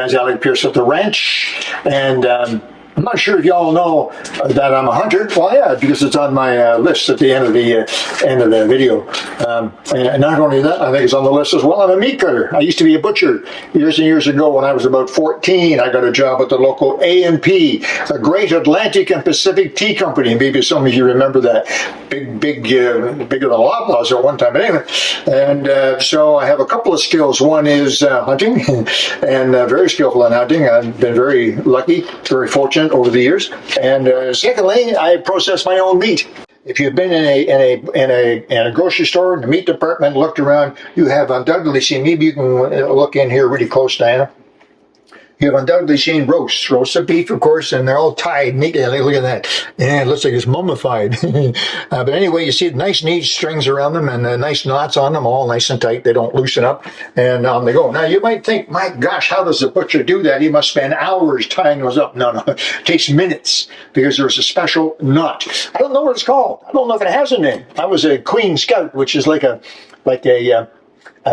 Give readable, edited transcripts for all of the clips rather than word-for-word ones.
guys, Alec, Peirce at the ranch, and I'm not sure if y'all know that I'm a hunter. Well, yeah, because it's on my list at the end of the video. And not only that, I think it's on the list as well. I'm a meat cutter. I used to be a butcher years and years ago. When I was about 14, I got a job at the local A&P, the Great Atlantic and Pacific Tea Company. Maybe some of you remember that. Bigger than Loblaws at one time. But anyway, and so I have a couple of skills. One is hunting, and very skillful in hunting. I've been very lucky, very fortunate over the years. And secondly, I process my own meat. If you've been in a grocery store in the meat department, looked around, you have undoubtedly seen. Maybe you can look in here really close, Diana. You have undoubtedly seen roasts of beef, of course, and they're all tied neatly. Look at that. Yeah, it looks like it's mummified. But anyway, you see nice, neat strings around them and nice knots on them, all nice and tight. They don't loosen up, and on they go. Now, you might think, my gosh, how does the butcher do that? He must spend hours tying those up. No, it takes minutes because there's a special knot. I don't know what it's called. I don't know if it has a name. I was a Queen Scout, which is like a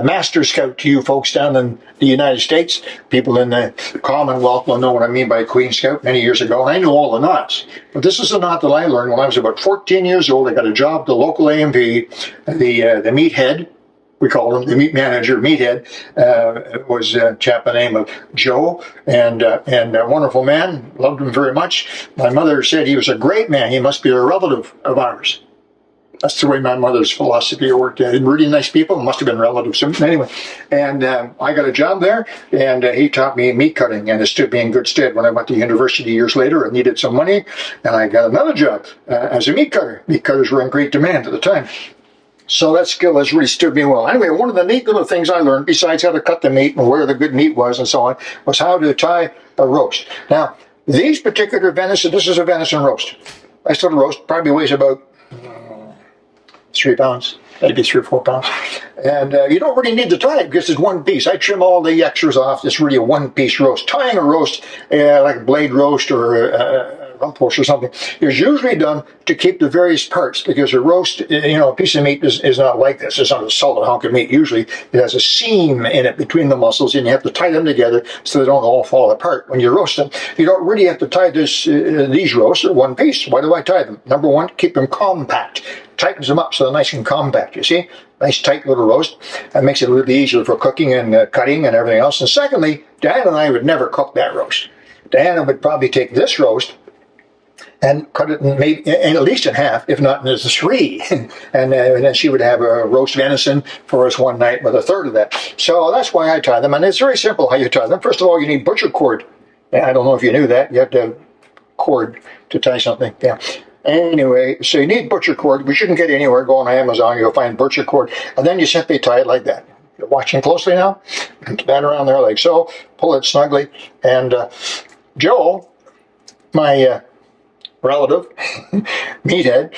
Master Scout to you folks down in the United States. People in the Commonwealth will know what I mean by Queen Scout many years ago. And I knew all the knots. But this is a knot that I learned when I was about 14 years old. I got a job at the local A&P, the meathead. We called him the meat manager, meathead. Was a chap by the name of Joe, and a wonderful man. Loved him very much. My mother said he was a great man. He must be a relative of ours. That's the way my mother's philosophy worked. Really nice people, must have been relatives. Anyway, and I got a job there, and he taught me meat cutting, and it stood me in good stead when I went to university years later. I needed some money, and I got another job as a meat cutter. Meat cutters were in great demand at the time. So that skill has really stood me well. Anyway, one of the neat little things I learned, besides how to cut the meat and where the good meat was and so on, was how to tie a roast. Now, these particular venison, this is a venison roast. Nice little roast, probably weighs about 3 pounds, maybe 3 or 4 pounds. And you don't really need to tie it because it's one piece. I trim all the extras off. It's really a one-piece roast. Tying a roast, like a blade roast or a rump roast or something, is usually done to keep the various parts, because a roast, a piece of meat is not like this. It's not a solid hunk of meat. Usually it has a seam in it between the muscles, and you have to tie them together so they don't all fall apart. When you roast them, you don't really have to tie these roasts in one piece. Why do I tie them? Number one, keep them compact. Tightens them up so they're nice and compact, you see? Nice tight little roast. That makes it a little easier for cooking and cutting and everything else. And secondly, Diana and I would never cook that roast. Diana would probably take this roast and cut it at least in half, if not in 3. and then she would have a roast venison for us one night with a third of that. So that's why I tie them. And it's very simple how you tie them. First of all, you need butcher cord. I don't know if you knew that. You have to have cord to tie something. Yeah. Anyway, so you need butcher cord. We shouldn't get anywhere. Go on Amazon, you'll find butcher cord. And then you simply tie it like that. You're watching closely now? Bend around there like so. Pull it snugly. And Joe, my relative, meathead,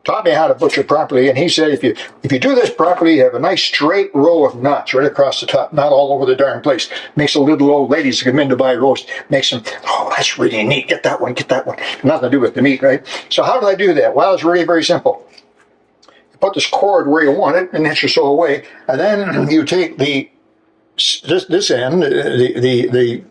taught me how to butcher properly, and he said if you do this properly, you have a nice straight row of knots right across the top, not all over the darn place. Makes the little old ladies come in to buy roast, makes them, oh, that's really neat, get that one. Nothing to do with the meat, right? So how do I do that? Well, it's really very simple. You put this cord where you want it, an inch or so away, and then you take this end, the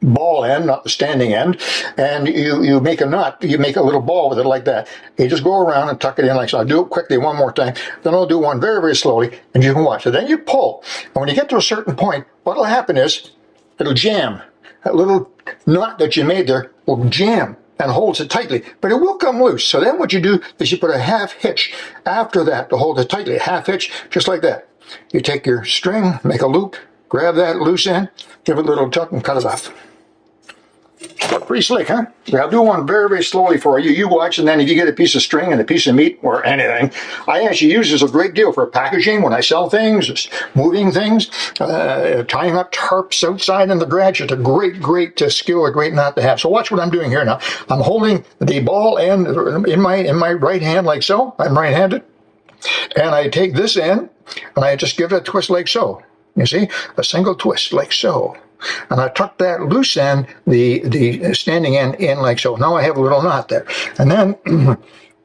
ball end, not the standing end, and you make a knot. You make a little ball with it like that. You just go around and tuck it in like so. I'll do it quickly one more time. Then I'll do one very, very slowly, and you can watch. So then you pull. And when you get to a certain point, what will happen is it'll jam. That little knot that you made there will jam and holds it tightly, but it will come loose. So then what you do is you put a half hitch after that to hold it tightly. A half hitch, just like that. You take your string, make a loop, grab that loose end, give it a little tuck, and cut it off. Pretty slick, huh? I'll do one very, very slowly for you. You watch, and then if you get a piece of string and a piece of meat or anything, I actually use this a great deal for packaging when I sell things, just moving things, tying up tarps outside in the garage. It's a great skill, a great knot to have. So watch what I'm doing here now. I'm holding the ball end in my right hand like so. I'm right-handed. And I take this end, and I just give it a twist like so. You see? A single twist like so. And I tuck that loose end, the standing end, in like so. Now I have a little knot there. And then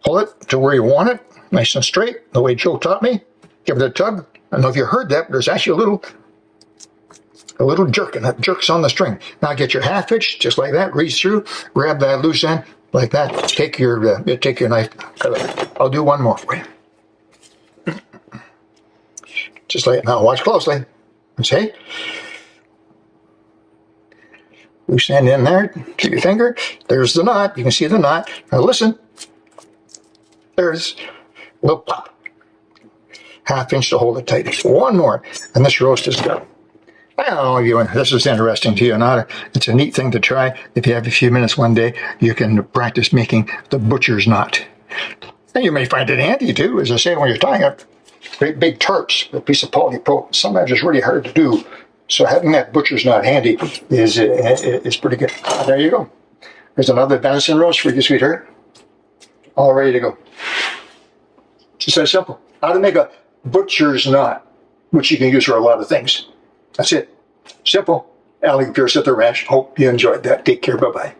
pull it to where you want it, nice and straight, the way Joe taught me. Give it a tug. I don't know if you heard that, but there's actually a a little jerk, and that jerks on the string. Now get your half hitch, just like that, reach through, grab that loose end, like that. Take your knife. I'll do one more for you. Just like, now watch closely. See? Loose end in there to your finger. There's the knot. You can see the knot. Now listen. There's a little pop. Half inch to hold it tight. One more, and this roast is done. I don't know if you, this is interesting to you or not. It's a neat thing to try. If you have a few minutes one day, you can practice making the butcher's knot. And you may find it handy too, as I say, when you're tying up great big tarps, a piece of polypropylene. Sometimes it's really hard to do. So having that butcher's knot handy is pretty good. There you go. There's another venison roast for you, sweetheart. All ready to go. Just that simple. How to make a butcher's knot, which you can use for a lot of things. That's it. Simple. Alec, Peirce at the ranch. Hope you enjoyed that. Take care. Bye-bye.